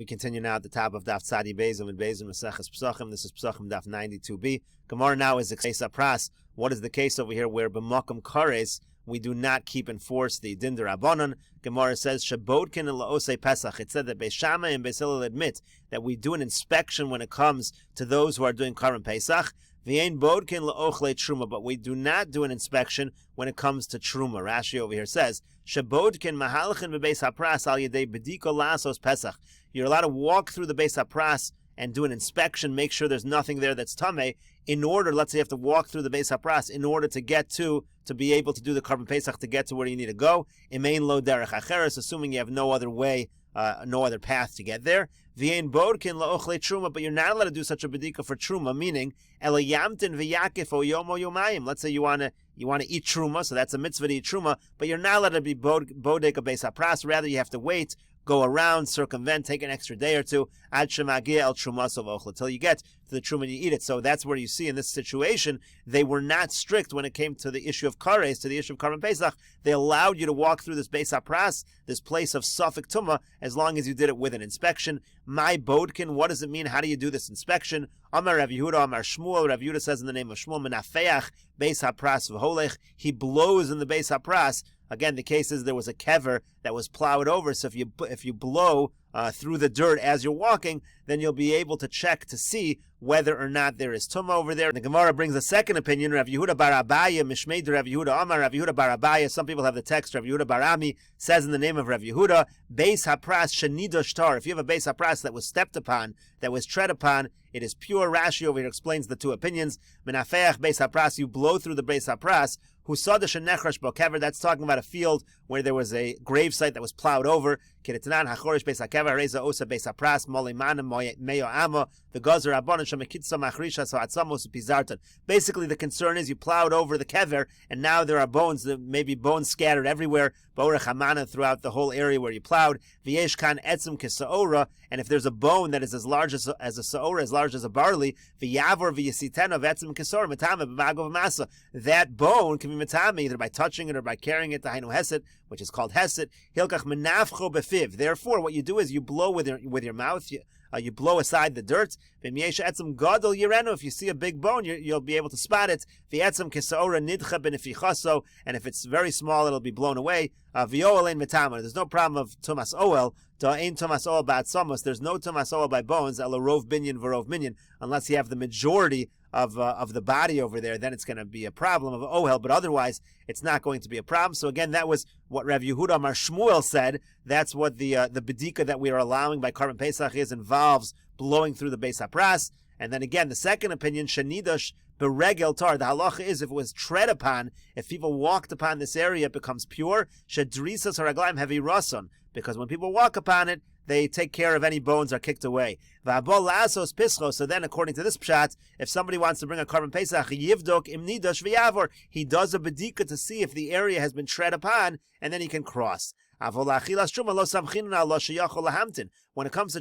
We continue now at the top of Daf Tzadi Bezim and Bezim Meseches Pesachim. This is Pesachim Daf 92b. Gemara now is Ekseisa Pras. What is the case over here where b'makom kares we do not keep and force the din derabanan? Gemara says Shabodkin and Laose Pesach. It said that Beis Shammai and Beis Hillel admit that we do an inspection when it comes to those who are doing Karban Pesach. V'yein bodkin la'ochle truma, but we do not do an inspection when it comes to truma. Rashi over here says, Shabodkin mahalchin bebeis hapras al yedei bediko lasos pesach. You're allowed to walk through the beis hapras and do an inspection, make sure there's nothing there that's tameh, in order, let's say you have to walk through the beis hapras in order to get to be able to do the Karban Pesach, to get to where you need to go. Imein lo derech acheres, assuming you have no other way, no other path to get there. V'yein bodkin la'ochle truma, but you're not allowed to do such a bedika for truma, meaning elayamtin v'yakif o yomo yomayim. Let's say you want to eat truma, so that's a mitzvah to eat truma, but you're not allowed to be bodek a beis hapras. Rather, you have to wait, go around, circumvent, take an extra day or two, ad shemagia el trumaso v'ochle, till you get to the truma and you eat it. So that's where you see in this situation, they were not strict when it came to the issue of kares, to the issue of Karban Pesach. They allowed you to walk through this beis hapras, this place of safek tumah, as long as you did it with an inspection. My bodkin, what does it mean? How do you do this inspection? Amar Rav Yehuda, Amar Shmuel. Rav Yehuda says in the name of Shmuel, menafeach beis hapras v'holech. He blows in the beis hapras. Again, the case is there was a kever that was plowed over, so if you blow through the dirt as you're walking, then you'll be able to check to see whether or not there is tumah over there. The Gemara brings a second opinion. Rav Yehuda bar Abaya, Mishmei Rav Yehuda Amar Rav Yehuda bar Abaya. Some people have the text. Rav Yehuda bar Ami says in the name of Rav Yehuda, beis hapras shenidosh tar. If you have a beis hapras that was stepped upon, that was tread upon, it is pure. Rashi over here explains the two opinions. Menafeach beis hapras, you blow through the beis hapras. Husada shenechrash bokever, that's talking about a field where there was a grave site that was plowed over. Kiretanan hachorish beis hakever reza osa beis hapras molimana meyo amo the gazer abonon shemekitza machrisha so atzamos pizartan. Basically, the concern is you plowed over the kever, and now there are bones, maybe bones scattered everywhere, b'orech hamana, throughout the whole area where you plowed. V'yesh kan etzim kisaora, and if there's a bone that is as large as a saora, as large as a barley, v'yavor v'yisitena v'etzim kisaora metame b'magov masa, that bone can be metame either by touching it or by carrying it to hainu hesed, which is called hesed. Hilkach menafcho befiv. Therefore, what you do is you blow with your mouth. You blow aside the dirt. If you see a big bone, you'll be able to spot it. And if it's very small, it'll be blown away. There's no problem of tumas oel. There's no tumas oel by bones, rov binyan v'rov minyan, unless you have the majority of the body over there. Then it's going to be a problem of ohel, but otherwise it's not going to be a problem. So again, that was what Rav Yehuda Amar Shmuel said. That's what the bedika that we are allowing by Karban Pesach involves blowing through the beis hapras. And then again, the second opinion, shenidosh beregel tar. The halacha is if it was tread upon, if people walked upon this area, it becomes pure. Shedrisas haraglaim heavy rason, because when people walk upon it, they take care of any bones are kicked away. So then, according to this pshat, if somebody wants to bring a Karban Pesach, yivdok imnidosh v'yavor, he does a bedika to see if the area has been tread upon, and then he can cross. When it comes to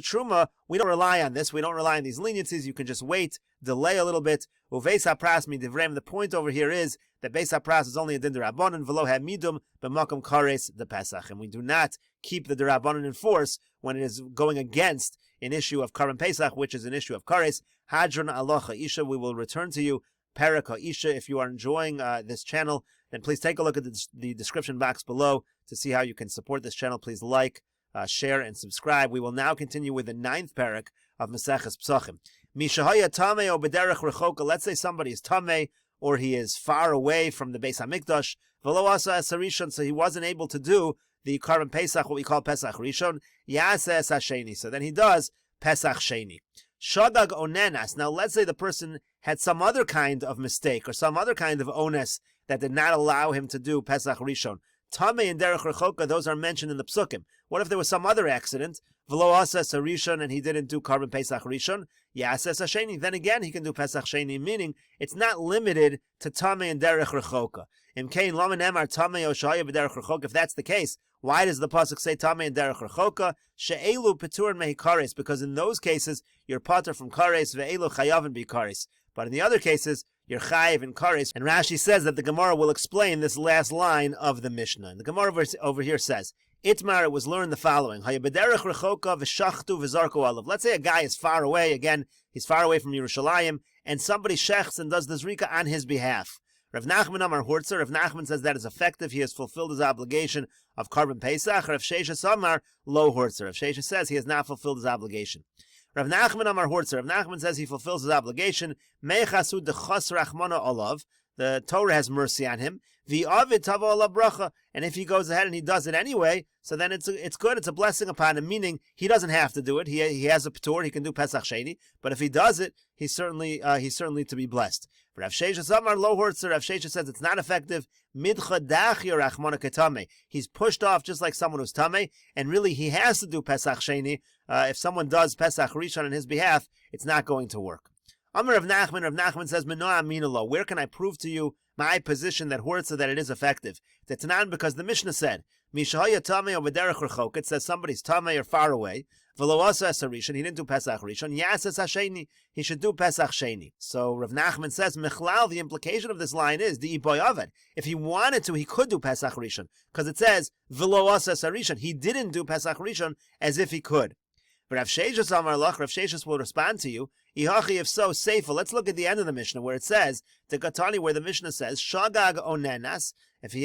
truma, we don't rely on this. We don't rely on these leniencies. You can just wait, delay a little bit. The point over here is that beis hapras is only a din derabanan v'lo hamidum b'makom kares the Pesach, and we do not keep the derabanan in force when it is going against an issue of Karban Pesach, which is an issue of kares. Hadron alocha isha. We will return to you. Perika isha. If you are enjoying this channel, then please take a look at the description box below to see how you can support this channel. Please like, share, and subscribe. We will now continue with the 9th parak of Meseches Pesachim. Mishahaya tamei o b'derech rechoka. Let's say somebody is tamei, or he is far away from the Beis Hamikdash. V'lo asa es harishon, so he wasn't able to do the Karban Pesach, what we call Pesach Rishon. Yaseh es hasheni, so then he does Pesach Sheni. Shagag onenas. Now let's say the person had some other kind of mistake or some other kind of ones that did not allow him to do Pesach Rishon. Tamei and derech rechoka, those are mentioned in the psukim. What if there was some other accident? V'lo asa es harishon, and he didn't do Karban Pesach Rishon. Yaseh es hasheni. Then again, he can do Pesach Sheni, meaning it's not limited to Tamei and derech rechoka. Imkein lamen emar tamei o shahaya b'derech rechoka. If that's the case, why does the pasuk say tamei and derech rechoka? She'elu petur mehi kares, because in those cases you're patur from kares, ve'elu chayavin bi kares. But in the other cases, you're chayiv in kares. And Rashi says that the Gemara will explain this last line of the Mishnah. And the Gemara over here says, Itmar, it was learned the following. Let's say a guy is far away, again, he's far away from Yerushalayim, and somebody shechts and does the zrika on his behalf. Rav Nachman Amar Hurtzer, Rav Nachman says that is effective, he has fulfilled his obligation of Karban Pesach. Rav Sheshes Amar Lo Hurtzer. Rav Sheshes says he has not fulfilled his obligation. Rav Nachman Amar Hurtzer, Rav Nachman says he fulfills his obligation. Mechasu dechas rachmana olav. The Torah has mercy on him. V'avid tavo olav bracha. And if he goes ahead and he does it anyway, so then it's good. It's a blessing upon him. Meaning he doesn't have to do it. He has a patur. He can do Pesach Sheni. But if he does it, he's certainly to be blessed. Rav Sheshes Amar Lo Hurtzer. Rav Sheshes says it's not effective. Midcha dachi rachmana ketame. He's pushed off just like someone who's tame, and really he has to do Pesach Sheni. If someone does Pesach Rishon on his behalf, it's not going to work. Amar Rav Nachman says, where can I prove to you my position that Hurtzer that it is effective? That's not because the Mishnah said, it says somebody's tamei or far away. He didn't do Pesach Rishon. He should do Pesach Sheni. So Rav Nachman says, the implication of this line is the iboy avad. If he wanted to, he could do Pesach Rishon, because it says he didn't do Pesach Rishon as if he could. But Rav Sheshes Amar Lach, Rav Sheshes will respond to you. If so, Seifa. Let's look at the end of the Mishnah where it says the Katani, where the Mishnah says Shagag onenas. If he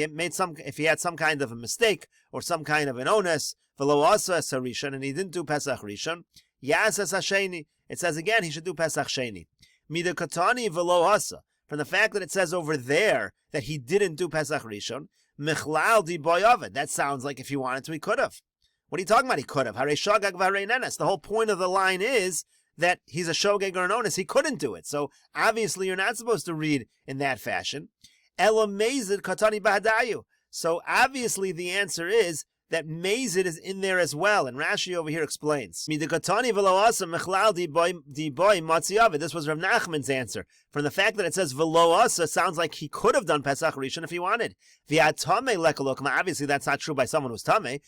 had some kind of a mistake or some kind of an onus, v'lo asa sarishan, and he didn't do Pesach Rishon, yasas hasheni. It says again he should do Pesach Sheni. Mida Katani v'lo asa. From the fact that it says over there that he didn't do Pesach Rishon, michlal di boyavid. That sounds like if he wanted to, he could have. What are you talking about? He could have. Hare shagag v'hare nenes. The whole point of the line is that he's a shogeg or an onus. He couldn't do it. So obviously you're not supposed to read in that fashion. Ela mezid katani bahadayu. So obviously the answer is that mezid is in there as well. And Rashi over here explains. This was Rav Nachman's answer. From the fact that it says v'lo asa, sounds like he could have done Pesach Rishon if he wanted. Obviously that's not true by someone who's tamei.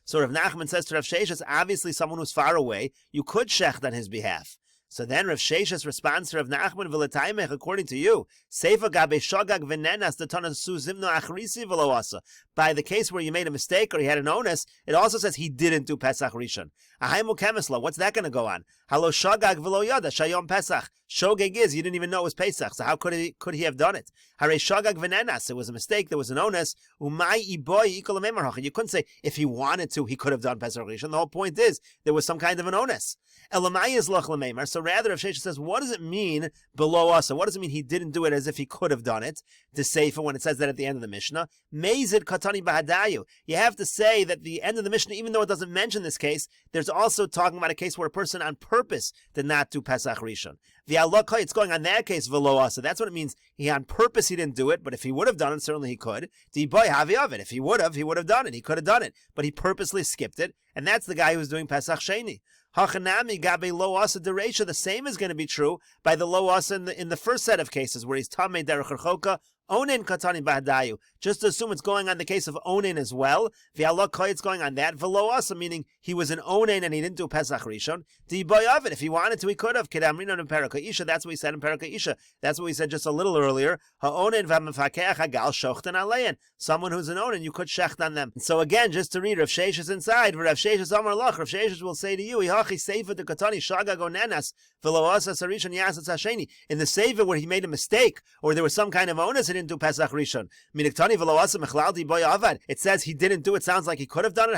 So Rav Nachman says to Rav Sheshes, obviously someone who's far away, you could shecht on his behalf. So then Rav Sheshes responds to Rav Nachman v'letaimech, according to you, Seifa gabe shogag v'nenas detana su zimno achrisi v'lo asa. By the case where you made a mistake or he had an onus, it also says he didn't do Pesach Rishon. Ahaimu kemisla, what's that going to go on? Halo shogag v'lo yada shayom Pesach. Shogeg is, you didn't even know it was Pesach, so how could he have done it? Hare shogag v'nenas, it was a mistake, there was an onus. Umai iboy ikol memar. You couldn't say if he wanted to, he could have done Pesach Rishon. The whole point is there was some kind of an onus. Elamai is loch l'meimar. So rather, Rav Sheshes says, what does it mean below us? So what does it mean he didn't do it as if he could have done it? The Seifa, when it says that at the end of the Mishnah, Mezid katani bahadayu. You have to say that the end of the Mishnah, even though it doesn't mention this case, there's also talking about a case where a person on purpose did not do Pesach Rishon. It's going on that case v'lo asa. That's what it means. He on purpose he didn't do it, but if he would have done it, certainly he could. If he would have done it. He could have done it, but he purposely skipped it, and that's the guy who's doing Pesach Sheni. Hachanami gabe lo asa dereisha. The same is going to be true by the lo asa in the first set of cases where he's tamei derech rechoka. Onin katani bahadayu. Just assume it's going on the case of onin as well. V'allah koy, it's going on that. V'lo asa, meaning he was an onin and he didn't do Pesach Rishon. Diboy of it. If he wanted to, he could have. Kedamrinon in Peraka Isha. That's what we said in Peraka Isha. That's what we said just a little earlier. Ha'onin v'amefakech hagal shochten alein. Someone who's an onin, you could shecht on them. And so again, just to read Rav Sheshes inside, Rav Sheshes Amar Lach, Rav Sheshes will say to you, Ihachi seifa de katani shagag onenas v'lo asa sarishon yasas hasheni. In the seifa where he made a mistake or there was some kind of onus, he didn't do Pesach Rishon. It says he didn't do it. Sounds like he could have done it.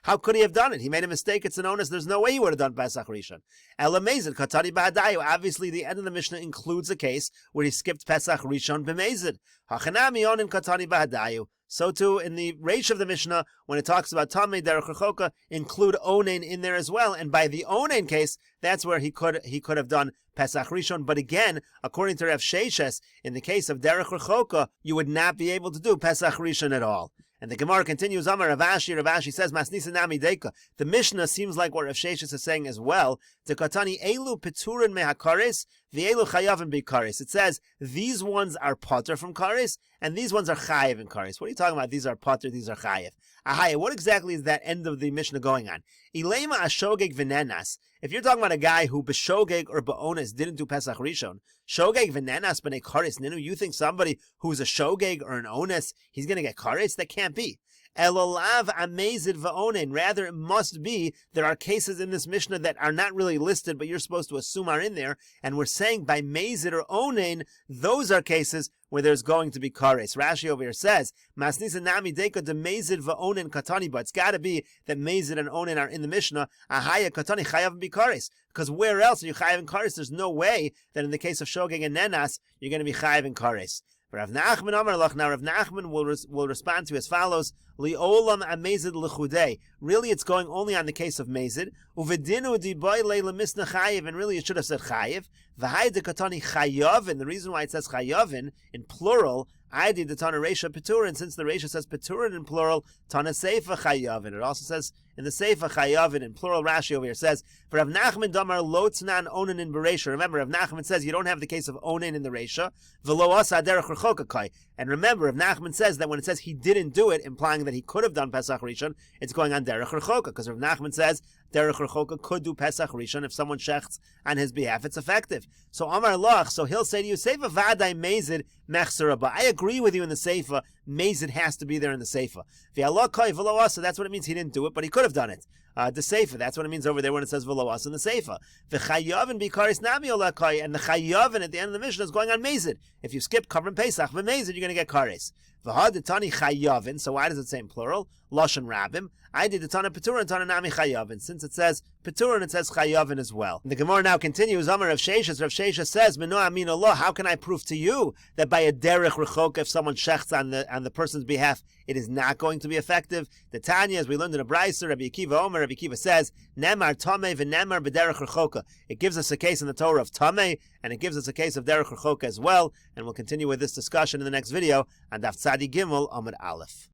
How could he have done it? He made a mistake. It's an onus. There's no way he would have done Pesach Rishon. Obviously, the end of the Mishnah includes a case where he skipped Pesach Rishon b'mezid. So too, in the Reish of the Mishnah, when it talks about Tamei Derech Rechoka, include Onein in there as well. And by the Onein case, that's where he could have done Pesach Rishon. But again, according to Rav Sheshes, in the case of Derech Rechoka, you would not be able to do Pesach Rishon at all. And the Gemara continues, Amar Rav Ashi says, Masnisa Nami Deka. The Mishnah seems like what Rav Sheshes is saying as well. The Katani Elu Peturin Mehakares, V'elu chayavin bikaris. It says these ones are pater from karis, and these ones are chayiv in karis. What are you talking about? These are pater, these are chayiv. Ahaya, what exactly is that end of the Mishnah going on? Ilema ashogeg v'nenas. If you're talking about a guy who b'shogeg or b'ones didn't do Pesach Rishon, shogeg v'nenas b'nei karis ninu, you think somebody who's a shogeg or an ones, he's going to get karis? That can't be. Elolav amazid va'onen. Rather, it must be there are cases in this Mishnah that are not really listed, but you're supposed to assume are in there. And we're saying by mazid or onen, those are cases where there's going to be kares. Rashi over here says, Masnisa nami deka de mazid va'onen katani, but it's got to be that mazid and onen are in the Mishnah. Ahaya katani chayav be kares. Because where else are you chayav in kares? There's no way that in the case of shogeg and nenas, you're going to be chayav in kares. Rav Nachman Amar Lach. Now Rav Nachman will respond to as follows: Li'olam amazid l'chudei. Really, it's going only on the case of mazid. Uvedinu diboy le'lemisna chayiv, and really it should have said chayiv. V'hai dekatani chayavin. The reason why it says chayavin in plural, I did the Tana Reisha Peturin. Since the Reisha says Peturin in plural, Tana Seifa chayavin. It also says in the Seifa chayavin in plural. Rashi over here says, for Rav Nachman Damar lo tznan onen in bereisha. Remember, Rav Nachman says you don't have the case of onen in the Reisha. V'lo asa derech rechokakai. And remember, Rav Nachman says that when it says he didn't do it, implying that he could have done Pesach Rishon, it's going on derech rechoka, because Rav Nachman says derech rechoka could do Pesach Rishon. If someone shechts on his behalf, it's effective. So Amar Lach, so he'll say to you, Seifa v'adai mezid mechsera. But I agree with you in the Seifa, mezid has to be there in the Seifa. V'allah kai v'lo asa, that's what it means. He didn't do it, but he could have done it. The Seifa, that's what it means over there when it says v'lo asa in the Seifa. V'chayavin bikaris nami olah kai, and the chayavin at the end of the Mishnah is going on mezid. If you skip covering Pesach, v'mezid, you're going to get karis. V'hadetani chayavin, so why does it say in plural? Lashon rabim. I did the Tana Peturin, Tana Nami Chayavin. Since it says Peturin, it says Chayavin as well. The Gemara now continues. Amar Rav Sheshes. Rav Sheshes says, Meno Amin Allah, how can I prove to you that by a derech rechoka, if someone shechts on the person's behalf, it is not going to be effective? The Tanya, as we learned in a Brayser, Rabbi Akiva Omer, Rabbi Akiva says, Nemar Tameh v'Nemar b'derech rechoka. It gives us a case in the Torah of Tameh, and it gives us a case of derech rechoka as well. And we'll continue with this discussion in the next video on Daf Tzadi Gimel Amud Aleph.